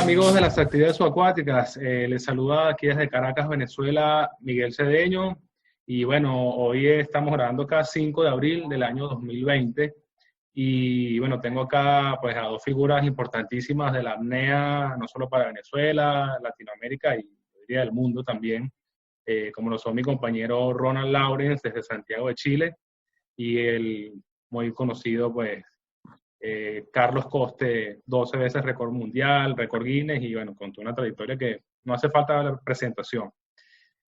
Hola amigos de las actividades subacuáticas, les saluda aquí desde Caracas, Venezuela, Miguel Cedeño. Y bueno, hoy estamos grabando acá 5 de abril del año 2020. Y bueno, tengo acá pues a dos figuras importantísimas de la apnea, no solo para Venezuela, Latinoamérica y yo diría del mundo también, como lo son mi compañero Ronald Lawrence desde Santiago de Chile y el muy conocido pues Carlos Coste, 12 veces récord mundial, récord Guinness y bueno, con toda una trayectoria que no hace falta la presentación.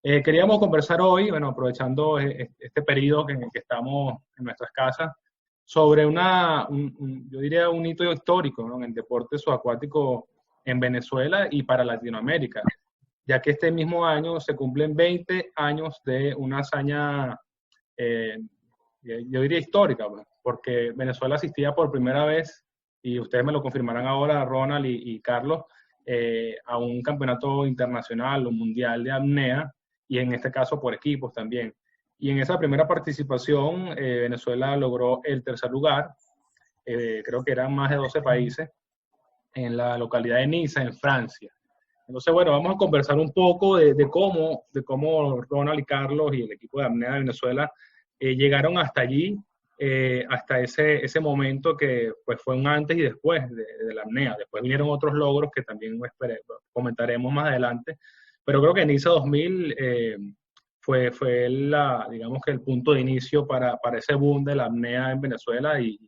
Queríamos conversar hoy, bueno, aprovechando este periodo en el que estamos en nuestras casas, sobre yo diría un hito histórico, ¿no?, en el deporte subacuático en Venezuela y para Latinoamérica, ya que este mismo año se cumplen 20 años de una hazaña, eh, yo diría histórica, pues, porque Venezuela asistía por primera vez, y ustedes me lo confirmarán ahora, Ronald y Carlos, a un campeonato internacional o mundial de apnea, y en este caso por equipos también. Y en esa primera participación, Venezuela logró el tercer lugar, creo que eran más de 12 países, en la localidad de Niza, en Francia. Entonces, bueno, vamos a conversar un poco de cómo Ronald y Carlos y el equipo de apnea de Venezuela llegaron hasta allí, hasta ese momento que pues, fue un antes y después de la apnea. Después vinieron otros logros que también comentaremos más adelante, pero creo que Niza 2000 fue digamos que el punto de inicio para ese boom de la apnea en Venezuela y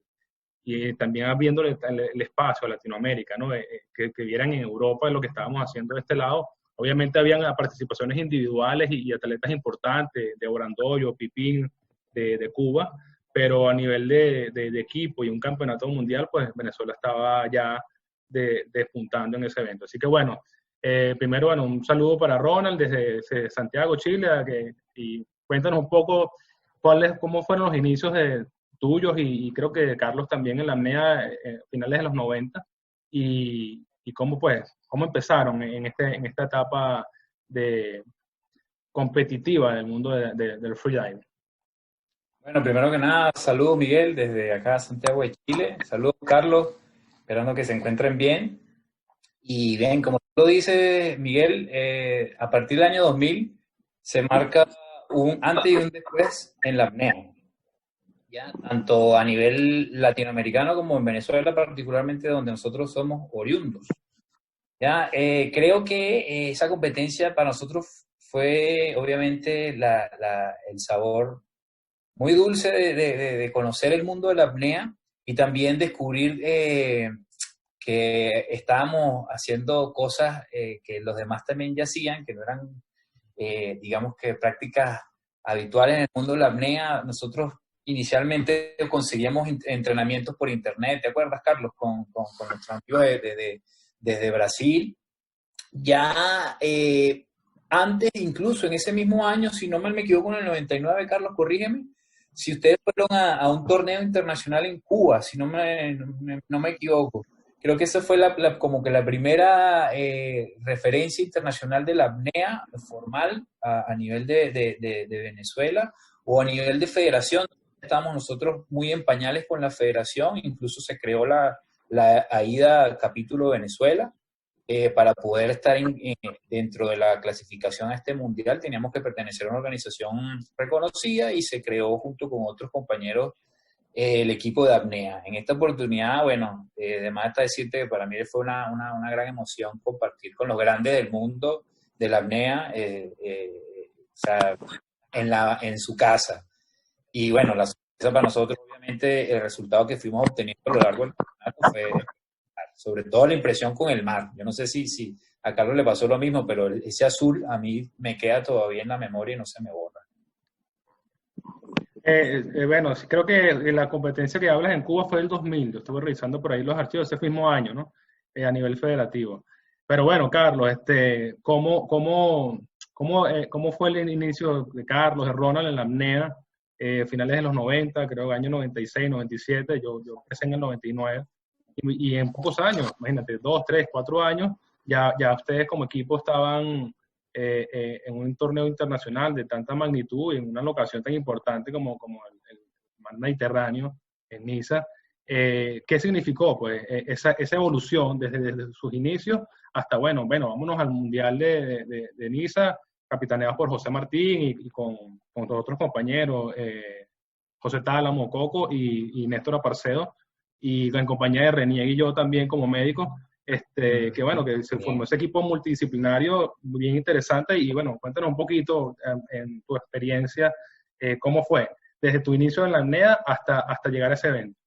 también abriéndole el espacio a Latinoamérica, ¿no? Que vieran en Europa lo que estábamos haciendo de este lado. Obviamente habían participaciones individuales y atletas importantes, de Orandoyo, Pipín, de Cuba, pero a nivel de equipo y un campeonato mundial, pues Venezuela estaba ya despuntando en ese evento. Así que bueno, primero, bueno, un saludo para Ronald desde Santiago, Chile, y cuéntanos un poco cómo fueron los inicios tuyos y creo que Carlos también en la apnea, finales de los 90, y cómo empezaron en esta etapa competitiva del mundo del freediving. Bueno, primero que nada, saludos Miguel desde acá, Santiago de Chile. Saludos Carlos, esperando que se encuentren bien. Y bien, como tú lo dices, Miguel, a partir del año 2000 se marca un antes y un después en la apnea, ya tanto a nivel latinoamericano como en Venezuela, particularmente donde nosotros somos oriundos. Ya, creo que esa competencia para nosotros fue obviamente el sabor muy dulce de conocer el mundo de la apnea y también descubrir que estábamos haciendo cosas que los demás también ya hacían, que no eran, digamos que prácticas habituales en el mundo de la apnea. Nosotros inicialmente conseguíamos entrenamientos por internet, ¿te acuerdas, Carlos? Con nuestros amigos desde Brasil. Ya antes, incluso en ese mismo año, si no mal me equivoco, en el 99, Carlos, corrígeme, si ustedes fueron a un torneo internacional en Cuba, si no me equivoco, creo que esa fue como que la primera referencia internacional de la apnea formal a nivel de Venezuela o a nivel de federación. Estábamos nosotros muy en pañales con la federación, incluso se creó la AIDA capítulo Venezuela. Para poder estar dentro de la clasificación a este mundial teníamos que pertenecer a una organización reconocida y se creó junto con otros compañeros el equipo de apnea. En esta oportunidad, bueno, además está decirte que para mí fue una gran emoción compartir con los grandes del mundo de la apnea, o sea, en su casa. Y bueno, la sorpresa para nosotros, obviamente, el resultado que fuimos obteniendo a lo largo del campeonato fue sobre todo la impresión con el mar. Yo no sé si a Carlos le pasó lo mismo, pero ese azul a mí me queda todavía en la memoria y no se me borra. Bueno, sí, creo que la competencia que hablas en Cuba fue el 2000. Yo estuve revisando por ahí los archivos ese mismo año, ¿no? A nivel federativo. Pero bueno, Carlos, ¿cómo fue el inicio de Carlos, de Ronald en la apnea? Finales de los 90, creo que año 96, 97, yo empecé en el 99. Y en pocos años, imagínate, 2, 3, 4 años, ya ustedes como equipo estaban en un torneo internacional de tanta magnitud y en una locación tan importante como el mar Mediterráneo, en Niza. ¿Qué significó pues, esa evolución desde sus inicios hasta, bueno, vámonos al Mundial de Niza, capitaneados por José Martín y con otros compañeros, José Tálamo, Coco y Néstor Aparcedo, y en compañía de Renier y yo también como médicos, que bueno, que se formó ese equipo multidisciplinario bien interesante. Y bueno, cuéntanos un poquito en tu experiencia, cómo fue desde tu inicio en la apnea hasta llegar a ese evento.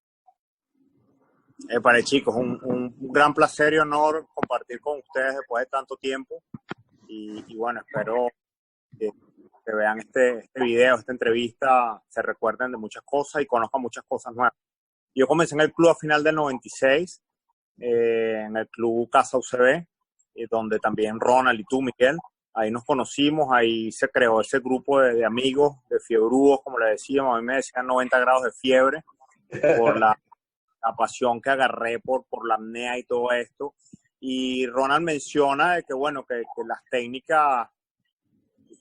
Para chicos, un gran placer y honor compartir con ustedes después de tanto tiempo, y bueno, espero que vean este video, esta entrevista, se recuerden de muchas cosas y conozcan muchas cosas nuevas. Yo comencé en el club a final del 96, en el club Casa UCB, donde también Ronald y tú, Miguel, ahí nos conocimos, ahí se creó ese grupo de amigos, de fiebrudos, como le decíamos. A mí me decían 90 grados de fiebre por la pasión que agarré por la apnea y todo esto. Y Ronald menciona de que, bueno, que las técnicas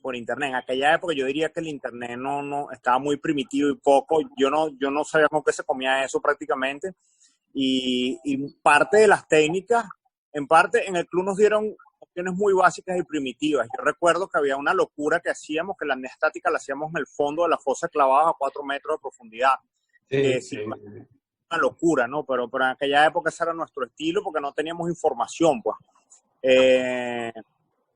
por internet, en aquella época yo diría que el internet no estaba muy primitivo y poco, yo no sabía con qué se comía eso prácticamente, y parte de las técnicas, en parte en el club nos dieron opciones muy básicas y primitivas. Yo recuerdo que había una locura que hacíamos, que la apnea estática la hacíamos en el fondo de la fosa clavada a 4 metros de profundidad. Sí. Una locura, ¿no? Pero en aquella época ese era nuestro estilo, porque no teníamos información, pues.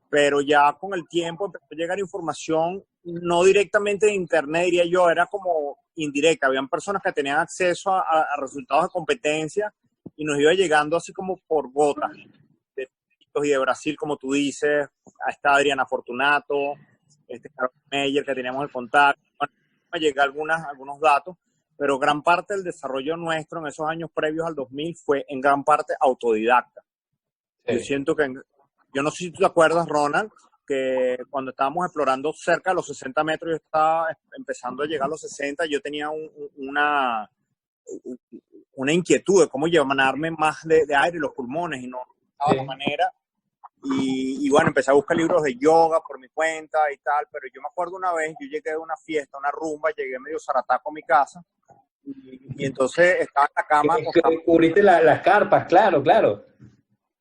Pero ya con el tiempo empezó a llegar información, no directamente de internet, diría yo, era como indirecta. Habían personas que tenían acceso a resultados de competencia y nos iba llegando así como por gotas. Y de Brasil, como tú dices, está Adriana Fortunato, Carlos Meyer, que teníamos el contacto. Bueno, me llegan algunos datos, pero gran parte del desarrollo nuestro en esos años previos al 2000 fue en gran parte autodidacta. Sí. Yo siento que, yo no sé si tú te acuerdas, Ronald, que cuando estábamos explorando cerca de los 60 metros, yo estaba empezando a llegar a los 60, yo tenía una inquietud de cómo llenarme más de aire en los pulmones, y no de la manera. Y bueno, empecé a buscar libros de yoga por mi cuenta y tal, pero yo me acuerdo una vez, yo llegué de una fiesta, una rumba, llegué medio zarataco a mi casa, y entonces estaba en la cama. Cubriste las carpas, claro.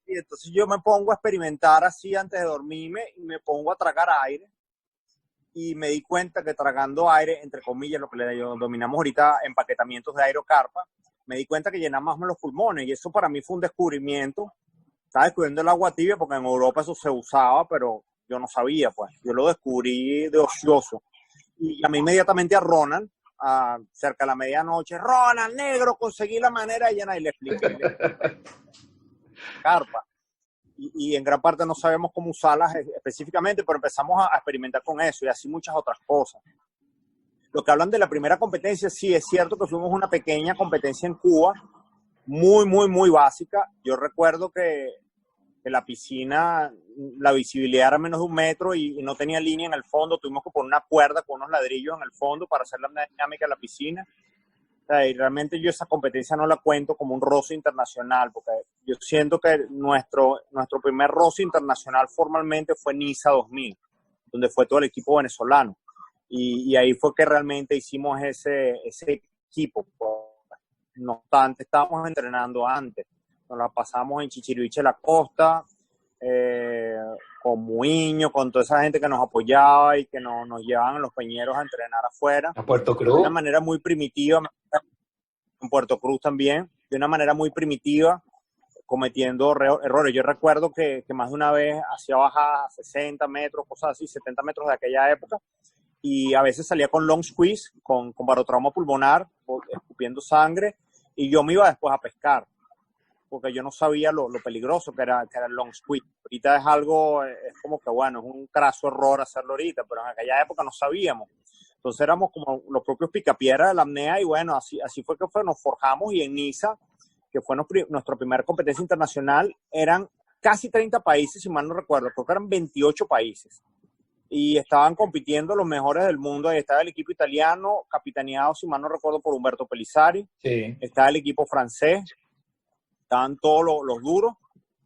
Y entonces yo me pongo a experimentar así antes de dormirme, y me pongo a tragar aire, y me di cuenta que tragando aire, entre comillas, lo que le dominamos ahorita empaquetamientos de aerocarpa, me di cuenta que llenaba más los pulmones, y eso para mí fue un descubrimiento. Estaba descubriendo el agua tibia porque en Europa eso se usaba, pero yo no sabía, pues. Yo lo descubrí de ocioso. Y llamé inmediatamente a Ronald, cerca de la medianoche. Ronald, negro, conseguí la manera de llenar, y le expliqué. Carpa. Y en gran parte no sabemos cómo usarlas específicamente, pero empezamos a experimentar con eso, y así muchas otras cosas. Lo que hablan de la primera competencia, sí, es cierto que fuimos una pequeña competencia en Cuba, muy básica. Yo recuerdo que la piscina, la visibilidad era menos de 1 metro y no tenía línea en el fondo. Tuvimos que poner una cuerda con unos ladrillos en el fondo para hacer la dinámica de la piscina. O sea, y realmente yo esa competencia no la cuento como un roce internacional, porque yo siento que nuestro primer roce internacional formalmente fue Niza 2000, donde fue todo el equipo venezolano. Y ahí fue que realmente hicimos ese equipo. No obstante, estábamos entrenando antes. Nos la pasamos en Chichiriviche, la costa, con Muiño, con toda esa gente que nos apoyaba y que nos llevaban a los peñeros a entrenar afuera. A Puerto Cruz. De una manera muy primitiva, en Puerto Cruz también, de una manera muy primitiva, cometiendo errores. Yo recuerdo que más de una vez hacía bajadas a 60 metros, cosas así, 70 metros de aquella época, y a veces salía con long squeeze, con barotrauma pulmonar, escupiendo sangre, y yo me iba después a pescar, porque yo no sabía lo peligroso que era el long squeeze. Ahorita es algo, es como que bueno, es un craso error hacerlo ahorita, pero en aquella época no sabíamos. Entonces éramos como los propios picapiedras de la apnea, y bueno, así fue que nos forjamos. Y en Niza, que fue nuestra primera competencia internacional, eran casi 30 países, si mal no recuerdo, creo que eran 28 países. Y estaban compitiendo los mejores del mundo. Ahí estaba el equipo italiano, capitaneado, si mal no recuerdo, por Humberto Pellizzari. Sí. Estaba el equipo francés, estaban todos los duros,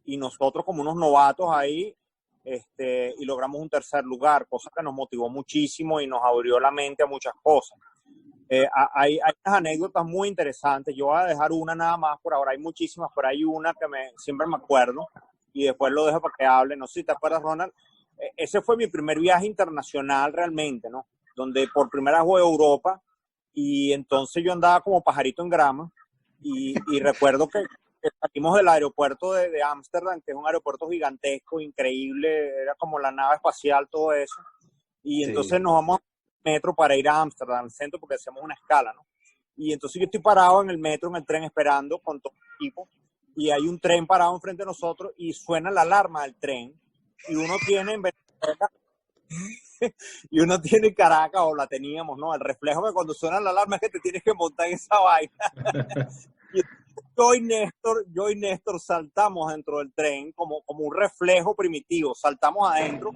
y nosotros como unos novatos ahí, y logramos un tercer lugar, cosa que nos motivó muchísimo y nos abrió la mente a muchas cosas. Hay unas anécdotas muy interesantes. Yo voy a dejar una nada más por ahora. Hay muchísimas, pero hay una que siempre me acuerdo. y después lo dejo para que hable. No sé si te acuerdas, Ronald. Ese fue mi primer viaje internacional realmente, ¿no? Donde por primera vez voy a Europa y entonces yo andaba como pajarito en grama y recuerdo que salimos del aeropuerto de Ámsterdam, que es un aeropuerto gigantesco, increíble, era como la nave espacial, todo eso. Y entonces nos vamos al metro para ir a Ámsterdam, al centro, porque hacemos una escala, ¿no? Y entonces yo estoy parado en el metro, en el tren, esperando con todo el equipo, y hay un tren parado enfrente de nosotros y suena la alarma del tren, y uno tiene en Venezuela, y uno tiene en Caracas, o la teníamos, ¿no? El reflejo de cuando suena la alarma es que te tienes que montar en esa vaina. Y yo y Néstor saltamos dentro del tren como un reflejo primitivo, saltamos adentro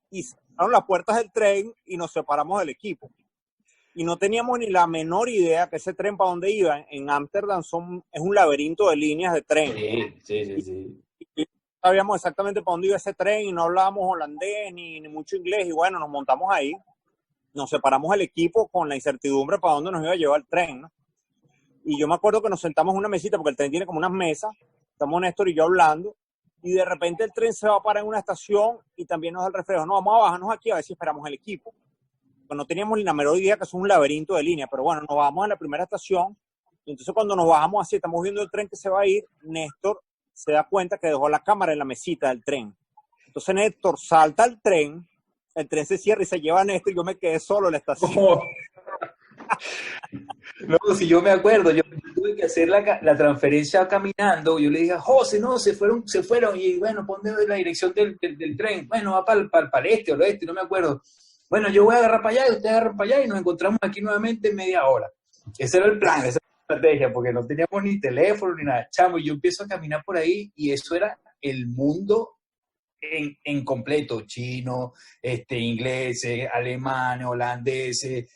y cerraron las puertas del tren y nos separamos del equipo. Y no teníamos ni la menor idea que ese tren para dónde iba. En Ámsterdam es un laberinto de líneas de tren. Sí. Y sabíamos exactamente para dónde iba ese tren y no hablábamos holandés ni mucho inglés. Y bueno, nos montamos ahí, nos separamos del equipo con la incertidumbre para dónde nos iba a llevar el tren, ¿no? Y yo me acuerdo que nos sentamos en una mesita, porque el tren tiene como unas mesas, estamos Néstor y yo hablando, y de repente el tren se va a parar en una estación y también nos da el reflejo, no, vamos a bajarnos aquí a ver si esperamos el equipo. Pues no teníamos ni la menor idea que es un laberinto de líneas, pero bueno, nos bajamos en la primera estación, y entonces cuando nos bajamos así, estamos viendo el tren que se va a ir, Néstor se da cuenta que dejó la cámara en la mesita del tren. Entonces Néstor salta al tren, el tren se cierra y se lleva a Néstor y yo me quedé solo en la estación. Oh. No, si yo me acuerdo, yo tuve que hacer la transferencia caminando. Yo le dije, José, no, se fueron, y bueno, ponme la dirección del tren. Bueno, va para el este o el oeste, no me acuerdo. Bueno, yo voy a agarrar para allá y usted agarra para allá y nos encontramos aquí nuevamente en media hora. Ese era el plan, esa era la estrategia, porque no teníamos ni teléfono ni nada. Chamo, y yo empiezo a caminar por ahí y eso era el mundo en completo, chino, ingleses, alemanes, holandeses,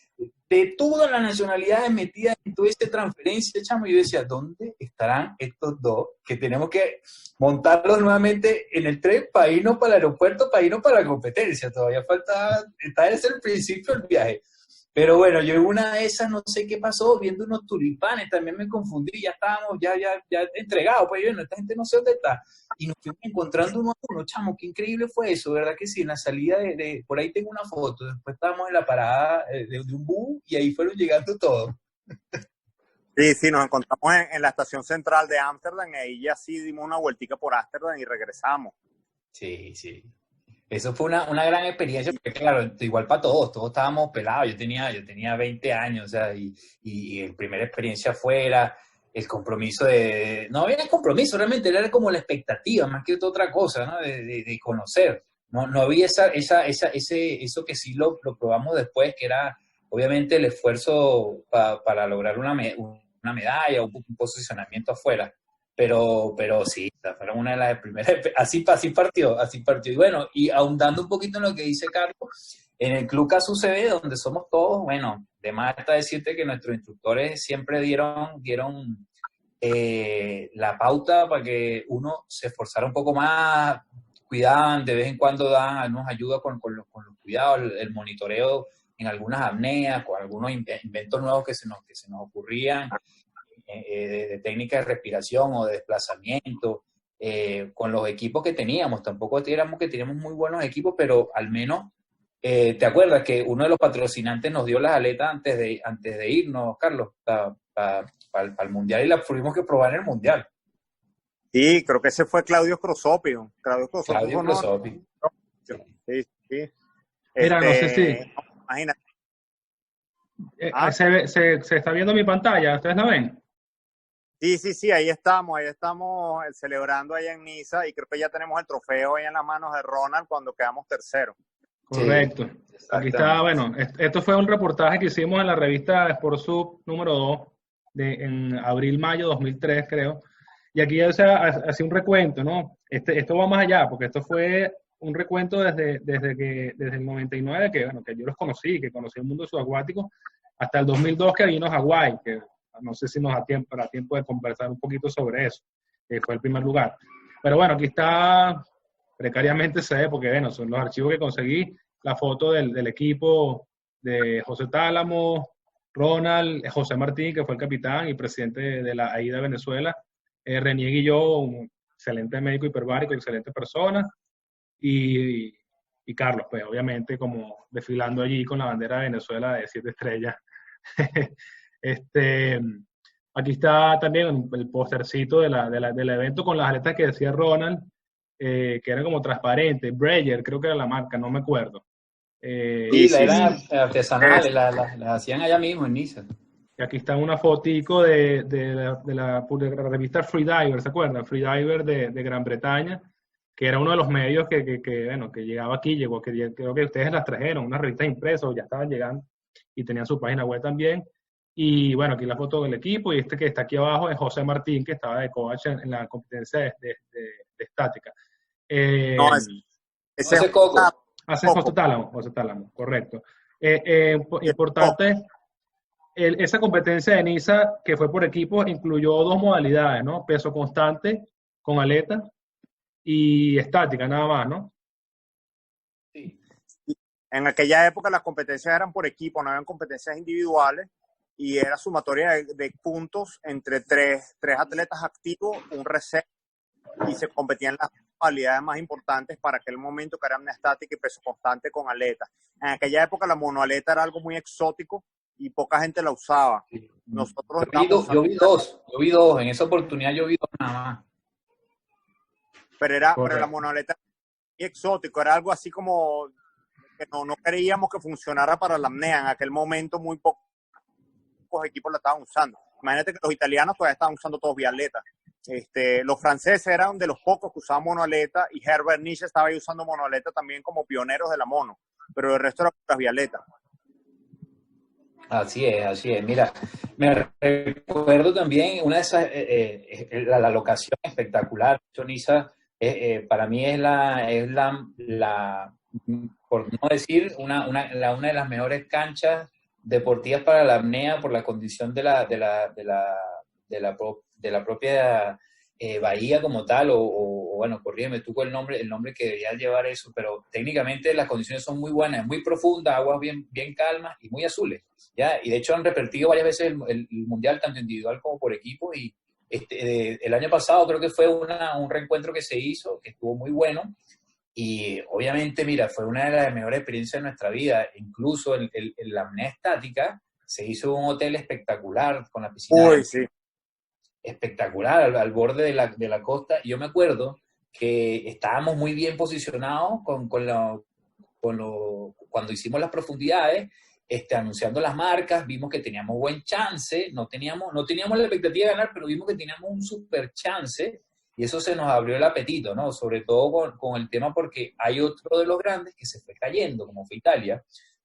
de todas las nacionalidades metidas en toda esta transferencia, chamo. Y yo decía, ¿dónde estarán estos dos? Que tenemos que montarlos nuevamente en el tren para irnos para el aeropuerto, para irnos para la competencia. Todavía falta, está desde el principio del viaje. Pero bueno, yo en una de esas no sé qué pasó, viendo unos tulipanes, también me confundí, ya estábamos ya entregados, pues bueno, esta gente no sé dónde está. Y nos fuimos encontrando uno a uno, chamo, qué increíble fue eso, ¿verdad que sí? En la salida por ahí tengo una foto, después estábamos en la parada de un bus y ahí fueron llegando todos. Sí, nos encontramos en la estación central de Ámsterdam y ahí ya sí dimos una vueltica por Ámsterdam y regresamos. Sí. Eso fue una gran experiencia, porque claro, igual para todos estábamos pelados, yo tenía 20 años, o sea, y la primera experiencia afuera, el compromiso no había compromiso, realmente era como la expectativa, más que otra cosa, ¿no? De conocer. No había eso que sí lo probamos después, que era obviamente el esfuerzo para lograr una medalla o un posicionamiento afuera. Pero sí, fueron una de las primeras, así partió. Y bueno, y ahondando un poquito en lo que dice Carlos, en el Club Casu CB, donde somos todos, bueno, de más está decirte que nuestros instructores siempre dieron la pauta para que uno se esforzara un poco más, cuidaban, de vez en cuando nos ayuda con los cuidados, el monitoreo en algunas apneas, con algunos inventos nuevos que se nos ocurrían, de técnica de respiración o de desplazamiento, con los equipos que teníamos. Tampoco éramos que teníamos muy buenos equipos, pero al menos, ¿te acuerdas que uno de los patrocinantes nos dio las aletas antes de irnos, Carlos, para el Mundial, y las tuvimos que probar en el Mundial? Sí, creo que ese fue Claudio Crosopi. Claudio Crosopi. Sí. Mira, no sé si... Imagínate. Se está viendo mi pantalla, ¿ustedes la ven? Sí, ahí estamos celebrando allá en Niza y creo que ya tenemos el trofeo ahí en las manos de Ronald cuando quedamos terceros. Correcto. Sí, aquí está, bueno, esto fue un reportaje que hicimos en la revista Sportsub número 2 en abril-mayo 2003, creo. Y aquí ya hacía un recuento, ¿no? Esto va más allá, porque esto fue un recuento desde el 99, que yo los conocí, que conocí el mundo subacuático, hasta el 2002 que vino a Hawái, que no sé si nos da tiempo de conversar un poquito sobre eso, que fue el primer lugar. Pero bueno, aquí está, precariamente se ve, porque bueno, son los archivos que conseguí, la foto del equipo de José Tálamo, Ronald, José Martín, que fue el capitán y presidente de la AIDA Venezuela, Renier y yo, excelente médico hiperbárico, excelente persona. Y Carlos, pues obviamente como desfilando allí con la bandera de Venezuela de 7 estrellas. Aquí está también el postercito del evento con las aletas que decía Ronald, que eran como transparentes. Breyer, creo que era la marca, no me acuerdo. Sí, eran artesanales, las hacían allá mismo en Niza. Y aquí está una fotico de la revista Freediver, ¿se acuerdan? Freediver de Gran Bretaña, que era uno de los medios que llegaba aquí, creo que ustedes las trajeron, unas revistas impresas, ya estaban llegando, y tenían su página web también. Y bueno, aquí la foto del equipo, y que está aquí abajo es José Martín, que estaba de coach en la competencia de estática. Ese es Coco. José Tálamo, correcto. Importante, esa competencia de Niza, que fue por equipo, incluyó 2 modalidades, ¿no? Peso constante con aleta y estática, nada más, ¿no? Sí. En aquella época las competencias eran por equipo, no eran competencias individuales, y era sumatoria de puntos entre tres atletas activos, un reserva, y se competían las modalidades más importantes para aquel momento, que eran una estática y peso constante con aleta. En aquella época la monoaleta era algo muy exótico y poca gente la usaba. Nosotros yo vi dos, en esa oportunidad yo vi 2 nada más. Pero la monoaleta era muy exótico, era algo así como que no creíamos que funcionara para la apnea. En aquel momento muy pocos equipos la estaban usando. Imagínate que los italianos todavía estaban usando todos bialetas. Los franceses eran de los pocos que usaban monoaleta, y Herbert Nietzsche estaba ahí usando monoaleta también como pioneros de la mono, pero el resto eran las bialetas. Así es. Mira, me recuerdo también una de esas, la locación espectacular. Niza, para mí es la, por no decir, una de las mejores canchas deportivas para la apnea, por la condición de la propia bahía como tal, o bueno, corrígeme tú con el nombre que debería llevar eso, pero técnicamente las condiciones son muy buenas, es muy profunda, aguas bien calmas y muy azules, ¿ya? Y de hecho han repetido varias veces el mundial, tanto individual como por equipo, y el año pasado creo que fue un reencuentro que se hizo, que estuvo muy bueno. Y obviamente, mira, fue una de las mejores experiencias de nuestra vida. Incluso en la apnea estática se hizo un hotel espectacular con la piscina. Uy, sí. Espectacular, al borde de la costa. Y yo me acuerdo que estábamos muy bien posicionados cuando hicimos las profundidades, anunciando las marcas, vimos que teníamos buen chance, no teníamos la expectativa de ganar, pero vimos que teníamos un super chance. Y eso se nos abrió el apetito, ¿no? Sobre todo con el tema, porque hay otro de los grandes que se fue cayendo, como fue Italia.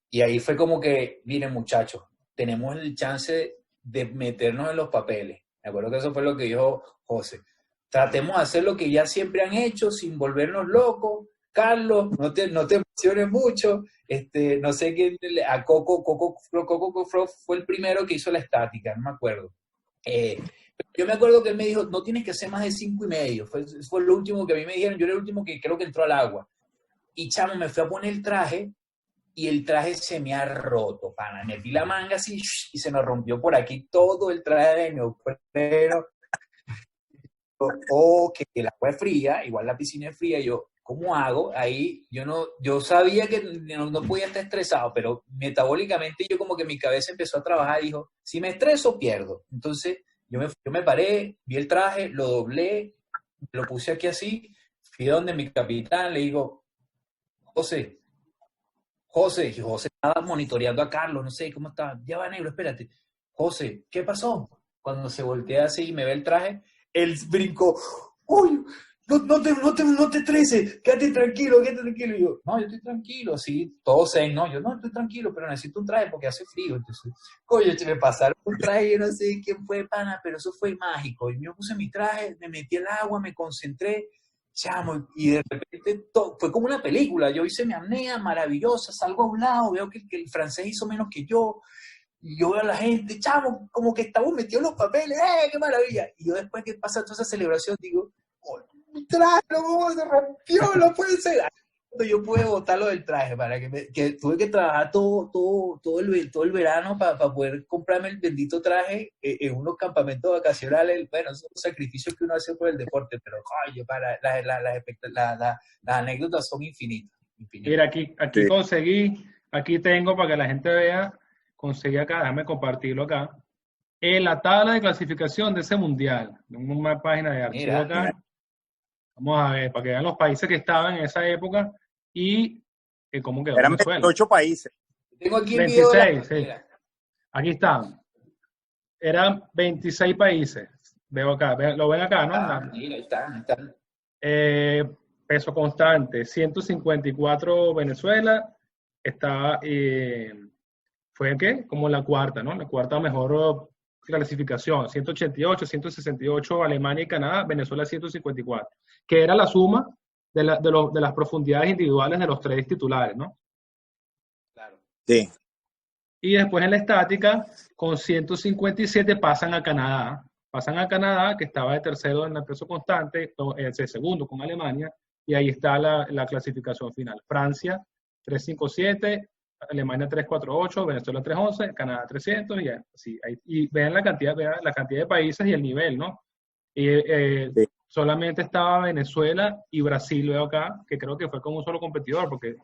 Y ahí fue como que, miren muchachos, tenemos el chance de meternos en los papeles. Me acuerdo que eso fue lo que dijo José. Tratemos de hacer lo que ya siempre han hecho sin volvernos locos. Carlos, no te emociones mucho. No sé quién, a Coco fue el primero que hizo la estática, no me acuerdo. Yo me acuerdo que él me dijo, no tienes que hacer más de 5.5. Fue lo último que a mí me dijeron. Yo era el último que creo que entró al agua. Y chamo, me fui a poner el traje y el traje se me ha roto, pana. Metí la manga así y se me rompió por aquí todo el traje de neopreno. Que el agua es fría, igual la piscina es fría. Yo, ¿cómo hago? Ahí yo sabía que no podía estar estresado, pero metabólicamente yo como que mi cabeza empezó a trabajar y dijo, si me estreso, pierdo. Entonces yo me paré, vi el traje, lo doblé, lo puse aquí así, fui donde mi capitán, le digo, José estaba monitoreando a Carlos, no sé cómo estaba, ya va negro, espérate. José, ¿qué pasó? Cuando se voltea así y me ve el traje, él brincó, ¡uy! No te estreses, quédate tranquilo. Y yo, no, yo estoy tranquilo, sí, todos zen, no, yo no estoy tranquilo, pero necesito un traje porque hace frío. Entonces, coño, me pasaron un traje, yo no sé quién fue, pana, pero eso fue mágico. Y yo puse mi traje, me metí al agua, me concentré, chamo, y de repente fue como una película. Yo hice mi apnea maravillosa, salgo a un lado, veo que el francés hizo menos que yo, y yo veo a la gente, chamo, como que estamos metidos en los papeles, qué maravilla. Y yo después que pasa toda esa celebración, digo, mi traje, se rompió, no puede ser. yo pude botar lo del traje, que tuve que trabajar todo el verano para poder comprarme el bendito traje en unos campamentos vacacionales. Bueno, son sacrificios que uno hace por el deporte, pero coño, las anécdotas son infinitas. Mira, aquí Sí. aquí tengo para que la gente vea, conseguí acá, déjame compartirlo acá, la tabla de clasificación de ese mundial, en una página de archivo Mira, acá. Vamos a ver, para que vean los países que estaban en esa época y cómo quedó Eran Venezuela. 28 países. tengo aquí el video de 26, sí. Aquí están. Eran 26 países. Veo acá, lo ven acá, ¿no? Mira, ahí está. Peso constante, 154 Venezuela. Está, fue ¿qué? Como la cuarta, ¿no? La cuarta mejor clasificación. 188, 168 Alemania y Canadá, Venezuela 154. Que era la suma de las profundidades individuales de los tres titulares, ¿no? Claro. Sí. Y después en la estática, con 157 pasan a Canadá. Pasan a Canadá, que estaba de tercero en el peso constante, de segundo con Alemania, y ahí está la clasificación final. Francia, 357, Alemania 348, Venezuela 311, Canadá 300, y así. Y vean la cantidad de países y el nivel, ¿no? Y Sí. solamente estaba Venezuela y Brasil, veo acá, que creo que fue con un solo competidor, porque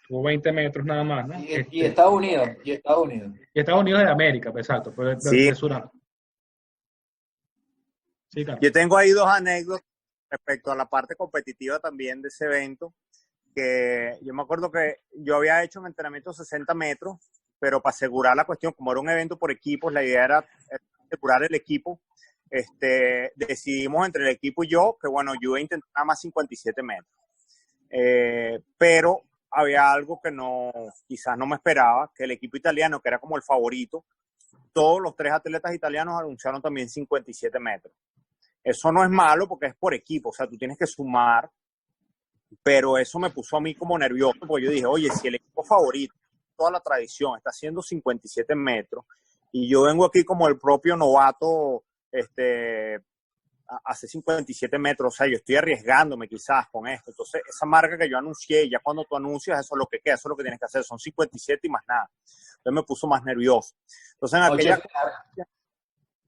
tuvo 20 metros nada más, ¿no? Y Estados Unidos. Y Estados Unidos de América, pues, exacto, Sí. de Sudamérica. Sí, claro. Yo tengo ahí dos anécdotas respecto a la parte competitiva también de ese evento, que yo me acuerdo que yo había hecho un entrenamiento de 60 metros, pero para asegurar la cuestión, como era un evento por equipos, la idea era asegurar el equipo. Decidimos entre el equipo y yo que, bueno, yo iba a intentar nada más 57 metros. Pero había algo que quizás no me esperaba, que el equipo italiano, que era como el favorito, todos los tres atletas italianos anunciaron también 57 metros. Eso no es malo porque es por equipo, o sea, tú tienes que sumar, pero eso me puso a mí como nervioso, porque yo dije, oye, si el equipo favorito, toda la tradición, está haciendo 57 metros, y yo vengo aquí como el propio novato, hace 57 metros, o sea, yo estoy arriesgándome quizás con esto. Entonces, esa marca que yo anuncié, ya cuando tú anuncias, eso es lo que queda, eso es lo que tienes que hacer, son 57 y más nada. Entonces me puso más nervioso. Entonces,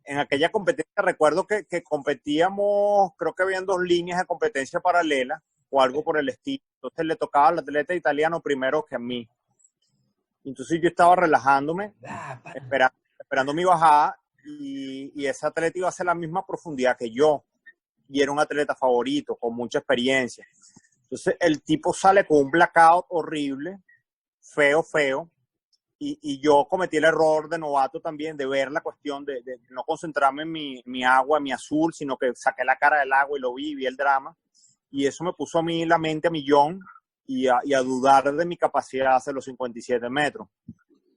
en aquella competencia recuerdo que competíamos, creo que habían 2 líneas de competencia paralela o algo por el estilo. Entonces le tocaba al atleta italiano primero que a mí. Entonces yo estaba relajándome, esperando mi bajada, y ese atleta iba a hacer la misma profundidad que yo. Y era un atleta favorito, con mucha experiencia. Entonces el tipo sale con un blackout horrible, feo, y yo cometí el error de novato también de ver la cuestión de no concentrarme en mi agua, en mi azul, sino que saqué la cara del agua y lo vi el drama. Y eso me puso a mí la mente a millón y a dudar de mi capacidad de hacer los 57 metros.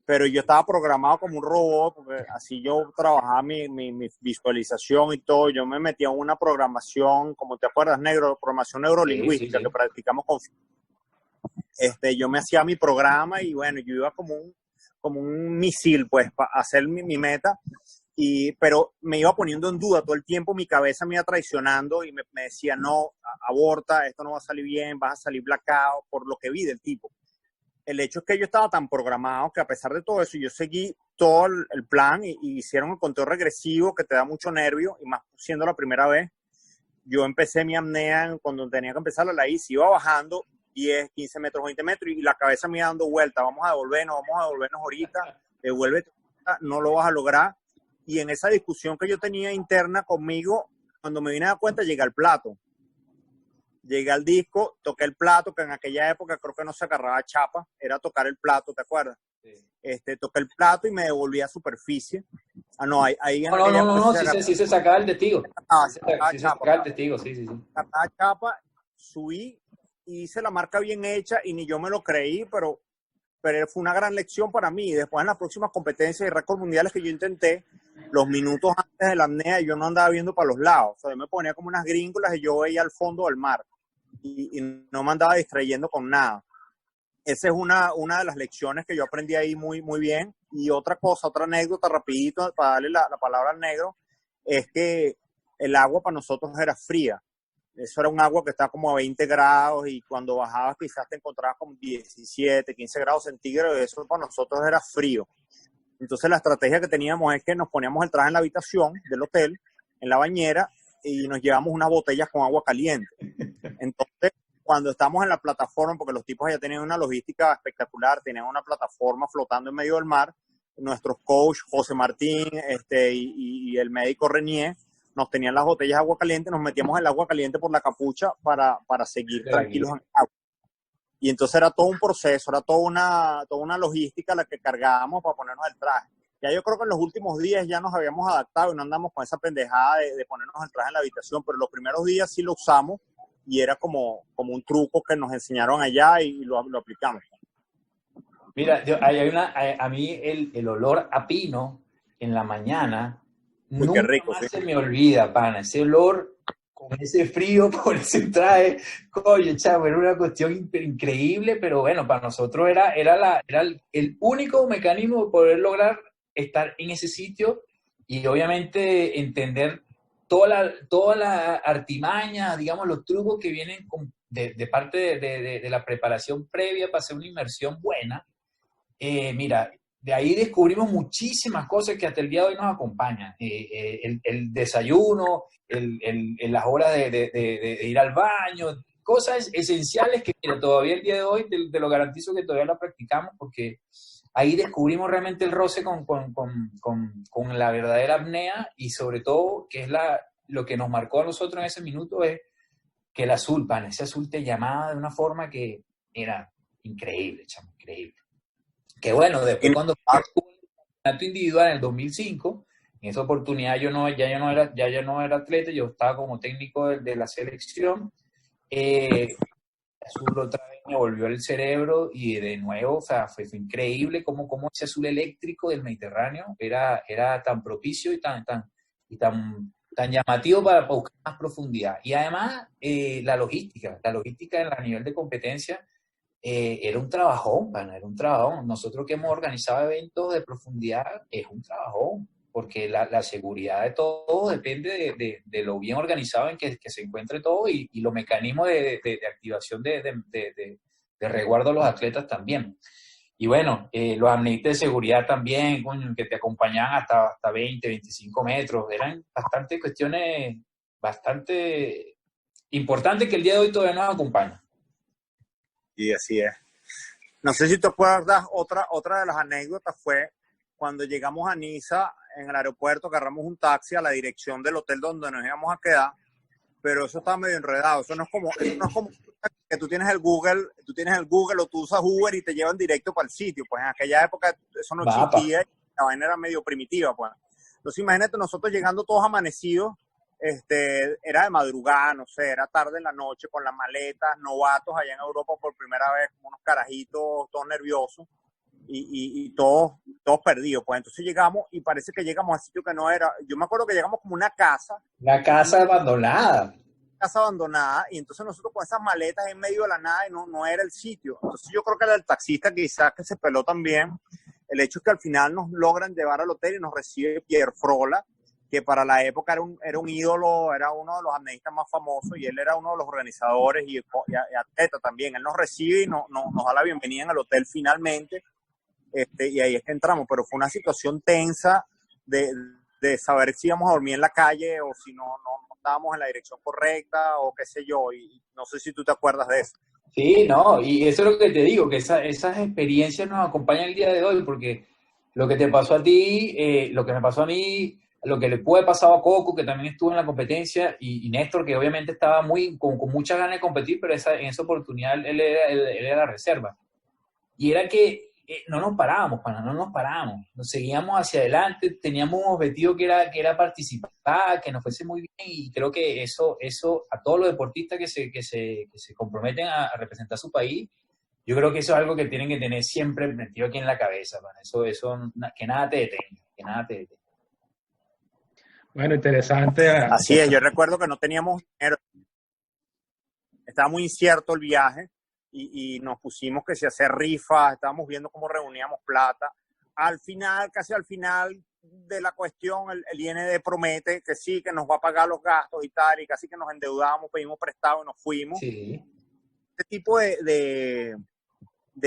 Pero yo estaba programado como un robot, porque así yo trabajaba mi visualización y todo. Yo me metía en una programación, como te acuerdas, programación neurolingüística, sí. que practicamos con... yo me hacía mi programa y bueno, yo iba como un misil, pues, para hacer mi meta. Pero me iba poniendo en duda todo el tiempo, mi cabeza me iba traicionando y me decía, no, aborta, esto no va a salir bien, vas a salir blackout, por lo que vi del tipo. El hecho es que yo estaba tan programado que a pesar de todo eso, yo seguí todo el plan y hicieron el conteo regresivo que te da mucho nervio, y más siendo la primera vez. Yo empecé mi apnea cuando tenía que empezar la IC, iba bajando 10, 15 metros, 20 metros y la cabeza me iba dando vuelta, vamos a devolvernos ahorita, devuélvete, no lo vas a lograr. Y en esa discusión que yo tenía interna conmigo, cuando me vine a dar cuenta, llegué al plato. Llegué al disco, toqué el plato, que en aquella época creo que no se agarraba chapa, era tocar el plato, ¿te acuerdas? Sí. Toqué el plato y me devolví a superficie. Ahí sí se sacaba el testigo. Sí se sacaba el testigo, sí. Sacaba chapa, subí y hice la marca bien hecha y ni yo me lo creí, pero fue una gran lección para mí. Y después en las próximas competencias y récords mundiales que yo intenté, los minutos antes de la apnea yo no andaba viendo para los lados. O sea, yo me ponía como unas gríngolas y yo veía al fondo del mar. Y no me andaba distrayendo con nada. Esa es una de las lecciones que yo aprendí ahí muy, muy bien. Y otra anécdota rapidito para darle la palabra al negro, es que el agua para nosotros era fría. eso era un agua que está como a 20 grados y cuando bajabas quizás te encontrabas con 17, 15 grados centígrados y eso para nosotros era frío. Entonces la estrategia que teníamos es que nos poníamos el traje en la habitación del hotel, en la bañera, y nos llevamos unas botellas con agua caliente. Entonces, cuando estamos en la plataforma, porque los tipos ya tenían una logística espectacular, tenían una plataforma flotando en medio del mar, nuestros coach, José Martín y el médico Renier, nos tenían las botellas de agua caliente, nos metíamos el agua caliente por la capucha para seguir tranquilos en el agua. Y entonces era todo un proceso, era toda una logística la que cargábamos para ponernos el traje. Ya yo creo que en los últimos días ya nos habíamos adaptado y no andamos con esa pendejada de ponernos el traje en la habitación, pero los primeros días sí lo usamos y era como un truco que nos enseñaron allá y lo aplicamos. Mira, a mí el olor a pino en la mañana, Uy, nunca qué rico, más sí. se me olvida, pana. Ese olor con ese frío, con ese traje, coño, chavo, era una cuestión increíble, pero bueno, para nosotros era el único mecanismo de poder lograr estar en ese sitio y obviamente entender toda la artimaña, digamos, los trucos que vienen de parte de la preparación previa para hacer una inmersión buena. Mira, de ahí descubrimos muchísimas cosas que hasta el día de hoy nos acompañan. El desayuno, las horas de ir al baño, cosas esenciales que mira, todavía el día de hoy te lo garantizo que todavía la practicamos porque ahí descubrimos realmente el roce con la verdadera apnea y sobre todo que es lo que nos marcó a nosotros en ese minuto es que el azul, pan, ese azul te llamaba de una forma que era increíble, chamo, increíble. Que bueno, después cuando fue el campeonato individual en el 2005, en esa oportunidad yo no era atleta, yo estaba como técnico de la selección, azul otra vez me volvió el cerebro y de nuevo, o sea, fue increíble cómo ese azul eléctrico del Mediterráneo era tan propicio y tan llamativo para buscar más profundidad. Y además, la logística a nivel de competencia, era un trabajón, pana, era un trabajón. Nosotros que hemos organizado eventos de profundidad, es un trabajón, porque la seguridad de todo depende de lo bien organizado en que se encuentre todo y los mecanismos de activación de resguardo a los atletas también. Y bueno, los amnistas de seguridad también, coño, que te acompañaban hasta 20, 25 metros, eran bastante cuestiones bastante importantes que el día de hoy todavía nos acompañan. Y así es. No sé si te acuerdas, otra de las anécdotas fue cuando llegamos a Niza, en el aeropuerto, agarramos un taxi a la dirección del hotel donde nos íbamos a quedar, pero eso estaba medio enredado. Eso no es como que tú tienes el Google o tú usas Uber y te llevan directo para el sitio. Pues en aquella época eso no existía y la vaina era medio primitiva. Pues. Entonces imagínate nosotros llegando todos amanecidos, era de madrugada, no sé, era tarde en la noche con las maletas, novatos allá en Europa por primera vez, como unos carajitos, todos nerviosos y todos perdidos. Pues entonces llegamos y parece que llegamos a sitio que no era. Yo me acuerdo que llegamos como una casa. Una casa abandonada. Casa abandonada y entonces nosotros con esas maletas en medio de la nada y no era el sitio. Entonces yo creo que era el taxista quizás que se peló también. El hecho es que al final nos logran llevar al hotel y nos recibe Pierre Frola, que para la época era un ídolo, era uno de los apneístas más famosos y él era uno de los organizadores y atleta también. Él nos recibe y nos da la bienvenida en el hotel finalmente y ahí es que entramos, pero fue una situación tensa de saber si íbamos a dormir en la calle o si no estábamos en la dirección correcta o qué sé yo, y no sé si tú te acuerdas de eso. Sí, no, y eso es lo que te digo, que esas experiencias nos acompañan el día de hoy, porque lo que te pasó a ti, lo que me pasó a mí, lo que le puede pasar a Coco, que también estuvo en la competencia, y Néstor, que obviamente estaba con muchas ganas de competir, pero en esa oportunidad él era la reserva. Y era que no nos parábamos, nos seguíamos hacia adelante, teníamos un objetivo que era participar, que nos fuese muy bien, y creo que eso a todos los deportistas que se comprometen a representar su país, yo creo que eso es algo que tienen que tener siempre metido aquí en la cabeza, man. Eso que nada te detenga, Bueno, interesante. Así es, yo recuerdo que no teníamos dinero, estaba muy incierto el viaje, y nos pusimos que si hacer rifas, estábamos viendo cómo reuníamos plata. Casi al final, de la cuestión, el IND promete que sí, que nos va a pagar los gastos y tal, y casi que nos endeudamos, pedimos prestado y nos fuimos. Sí. Este tipo de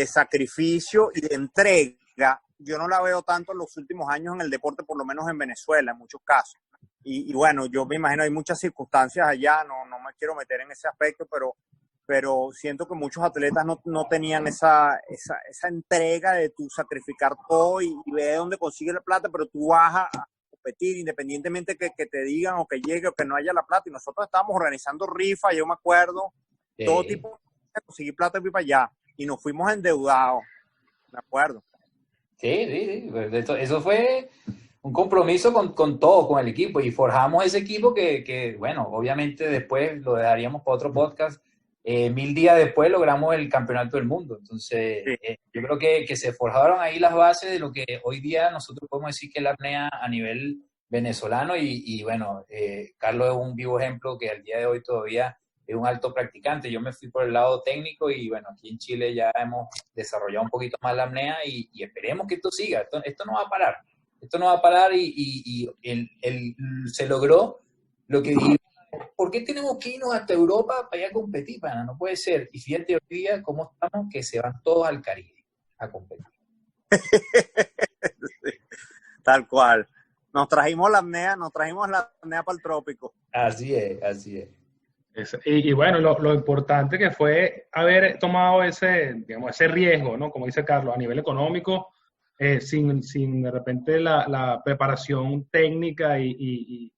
sacrificio y de entrega, yo no la veo tanto en los últimos años en el deporte, por lo menos en Venezuela, en muchos casos. Y bueno, yo me imagino hay muchas circunstancias allá, no me quiero meter en ese aspecto, pero siento que muchos atletas no tenían esa entrega de tu sacrificar todo y ver de dónde consigues la plata, pero tú vas a competir independientemente que te digan o que llegue o que no haya la plata. Y nosotros estábamos organizando rifas, yo me acuerdo, todo tipo de conseguir plata y para allá. Y nos fuimos endeudados, me acuerdo. Sí. Eso fue un compromiso con todo, con el equipo, y forjamos ese equipo que, bueno, obviamente después lo dejaríamos para otro podcast. 1000 días después logramos el campeonato del mundo. Entonces, Sí. yo creo que se forjaron ahí las bases de lo que hoy día nosotros podemos decir que es la apnea a nivel venezolano. Y bueno, Carlos es un vivo ejemplo que al día de hoy todavía es un alto practicante. Yo me fui por el lado técnico y bueno, aquí en Chile ya hemos desarrollado un poquito más la apnea y esperemos que esto siga. Esto no va a parar. Esto no va a parar y se logró lo que dijimos. ¿Por qué tenemos que irnos hasta Europa para ir a competir, pana? No puede ser. Y fíjate hoy día cómo estamos, que se van todos al Caribe a competir. Sí, tal cual. Nos trajimos la apnea para el trópico. Así es. Y bueno, lo importante que fue haber tomado ese riesgo, ¿no? Como dice Carlos, a nivel económico, sin de repente la preparación técnica y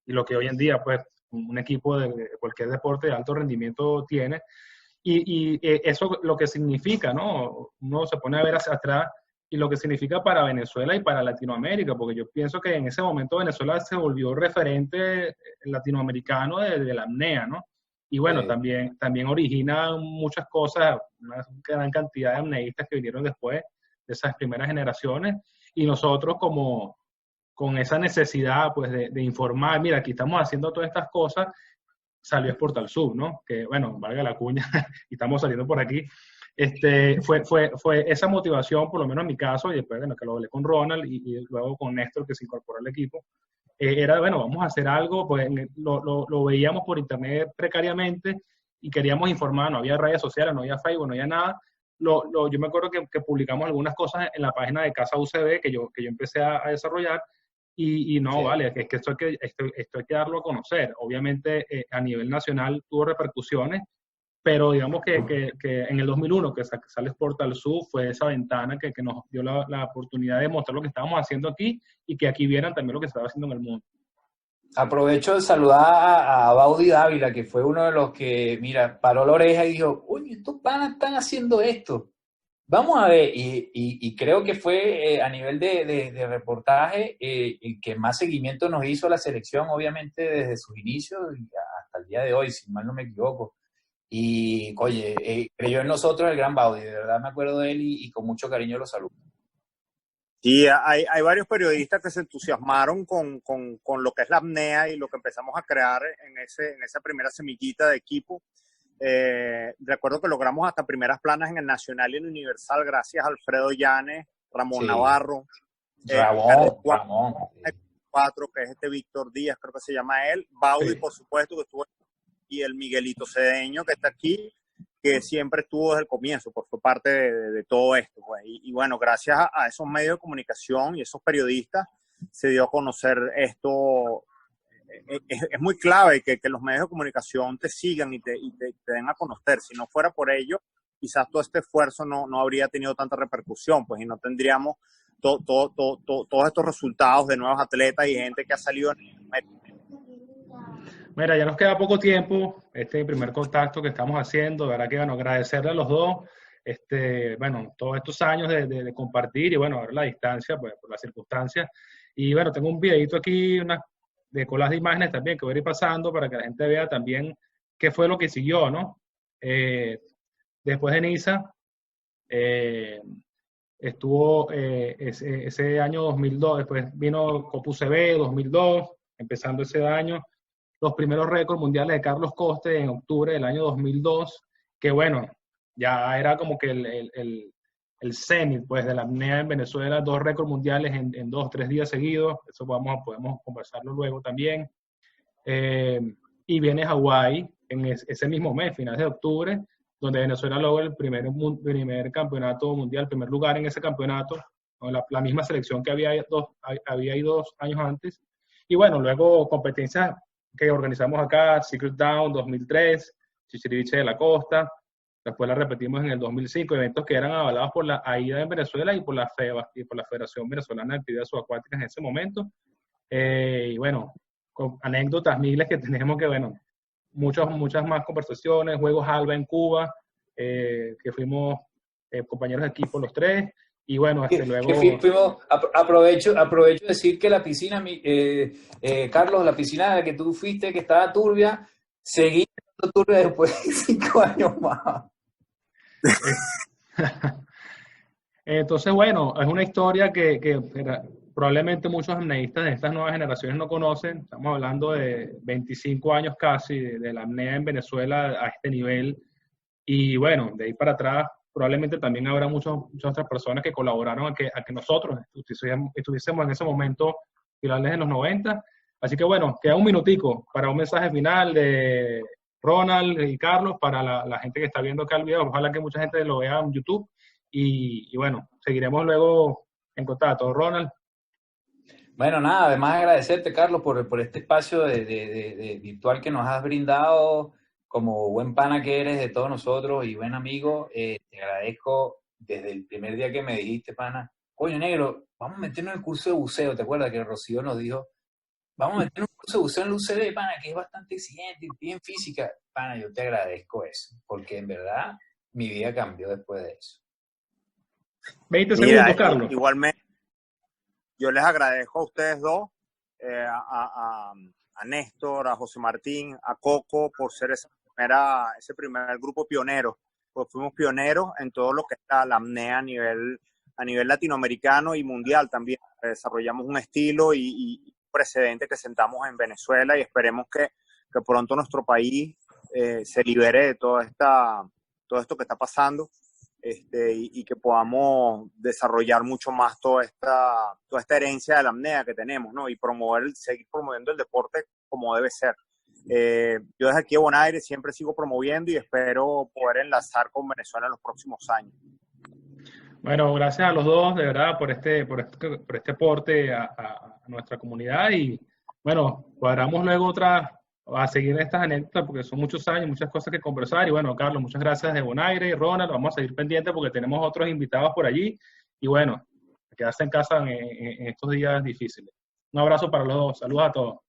lo que hoy en día, pues, un equipo de cualquier deporte de alto rendimiento tiene. Y eso lo que significa, ¿no? Uno se pone a ver hacia atrás y lo que significa para Venezuela y para Latinoamérica, porque yo pienso que en ese momento Venezuela se volvió referente latinoamericano de la apnea, ¿no? Y bueno, también origina muchas cosas, una gran cantidad de apneístas que vinieron después de esas primeras generaciones, y nosotros como con esa necesidad pues de informar, mira, aquí estamos haciendo todas estas cosas, salió Sport al Sur, ¿no? Que bueno, valga la cuña, y estamos saliendo por aquí. Fue esa motivación, por lo menos en mi caso, y después bueno, que lo hablé con Ronald y luego con Néstor, que se incorporó al equipo, era, bueno, vamos a hacer algo, pues lo veíamos por internet precariamente y queríamos informar, no había redes sociales, no había Facebook, no había nada. Yo me acuerdo que publicamos algunas cosas en la página de Casa UCB que yo empecé a desarrollar. Y no, sí. Vale, es que esto hay que darlo a conocer. Obviamente a nivel nacional tuvo repercusiones, pero digamos que en el 2001 que sale Sport al Sur fue esa ventana que nos dio la oportunidad de mostrar lo que estábamos haciendo aquí y que aquí vieran también lo que se estaba haciendo en el mundo. Aprovecho de saludar a Baudi Dávila, que fue uno de los que, mira, paró la oreja y dijo, oye, estos panas están haciendo esto. Vamos a ver, y creo que fue a nivel de reportaje el que más seguimiento nos hizo la selección, obviamente desde sus inicios hasta el día de hoy, si mal no me equivoco. Y, oye, creyó en nosotros el gran Baudi, de verdad me acuerdo de él y con mucho cariño lo saludo. Sí, hay varios periodistas que se entusiasmaron con lo que es la apnea y lo que empezamos a crear en esa primera semillita de equipo. Recuerdo que logramos hasta primeras planas en el Nacional y en el Universal gracias a Alfredo Llanes, Ramón Navarro, Ramón 4, que es Víctor Díaz, creo que se llama él, Baudi, por supuesto, que estuvo, y el Miguelito Cedeño, que está aquí, que siempre estuvo desde el comienzo, pues fue parte de todo esto, pues. Y bueno, gracias a esos medios de comunicación y esos periodistas se dio a conocer esto. Es muy clave que los medios de comunicación te sigan y te den a conocer. Si no fuera por ello, quizás todo este esfuerzo no habría tenido tanta repercusión, pues, y no tendríamos todos estos resultados de nuevos atletas y gente que ha salido. Mira, ya nos queda poco tiempo, este primer contacto que estamos haciendo, de verdad que bueno, agradecerle a los dos, bueno, todos estos años de compartir y bueno, ahora la distancia, pues, por las circunstancias. Y bueno, tengo un videito aquí, de colas de imágenes también que voy a ir pasando para que la gente vea también qué fue lo que siguió, ¿no? Después de Niza, estuvo ese año 2002, después vino COP-UCB 2002, empezando ese año, los primeros récords mundiales de Carlos Coste en octubre del año 2002, que bueno, ya era como que el el cenit pues, de la apnea en Venezuela, 2 récords mundiales en 2-3 días seguidos, eso podemos conversarlo luego también. Y viene Hawái en ese mismo mes, finales de octubre, donde Venezuela logra el primer campeonato mundial, primer lugar en ese campeonato, con la misma selección que había ido 2 años antes. Y bueno, luego competencias que organizamos acá, Secret Down 2003, Chichiriviche de la Costa, después la repetimos en el 2005, eventos que eran avalados por la AIDA en Venezuela y por la FEBA, y por la Federación Venezolana de Actividades Subacuáticas en ese momento. Y bueno, con anécdotas miles que tenemos que, bueno, muchas más conversaciones, Juegos ALBA en Cuba, que fuimos compañeros de equipo los 3, y bueno, luego... aprovecho de decir que la piscina, Carlos, la piscina a la que tú fuiste, que estaba turbia, seguí turbia después de 5 años más. Entonces, bueno, es una historia que probablemente muchos apneístas de estas nuevas generaciones no conocen. Estamos hablando de 25 años casi de la apnea en Venezuela a este nivel. Y bueno, de ahí para atrás probablemente también habrá muchas otras personas que colaboraron a que nosotros estuviésemos en ese momento, finales de los 90. Así que bueno, queda un minutico para un mensaje final de Ronald y Carlos para la gente que está viendo acá el video. Ojalá que mucha gente lo vea en YouTube. Y bueno, seguiremos luego en contacto. Ronald. Bueno, nada, además agradecerte, Carlos, por este espacio de virtual que nos has brindado, como buen pana que eres de todos nosotros y buen amigo. Te agradezco desde el primer día que me dijiste, pana, coño, negro, vamos a meternos en el curso de buceo. ¿Te acuerdas que Rocío nos dijo, vamos a meternos en el curso de buceo en la UCB, pana, que es bastante exigente y bien física? Pana, yo te agradezco eso, porque en verdad mi vida cambió después de eso. 20 segundos, Carlos. Igualmente, yo les agradezco a ustedes dos, a Néstor, a José Martín, a Coco, por ser ese primer grupo pionero. Pues fuimos pioneros en todo lo que está la apnea a nivel latinoamericano y mundial también. Desarrollamos un estilo y un precedente que sentamos en Venezuela, y esperemos que pronto nuestro país se libere de todo esto que está pasando. Y que podamos desarrollar mucho más toda esta herencia de la apnea que tenemos, ¿no? Y seguir promoviendo el deporte como debe ser. Yo desde aquí de Bonaire siempre sigo promoviendo y espero poder enlazar con Venezuela en los próximos años. Bueno, gracias a los dos, de verdad, por este aporte a nuestra comunidad, y bueno, cuadramos luego a seguir estas anécdotas porque son muchos años, muchas cosas que conversar. Y bueno, Carlos, muchas gracias de Bonaire y Ronald, vamos a seguir pendientes porque tenemos otros invitados por allí, y bueno, quedarse en casa en estos días difíciles. Un abrazo para los dos, saludos a todos.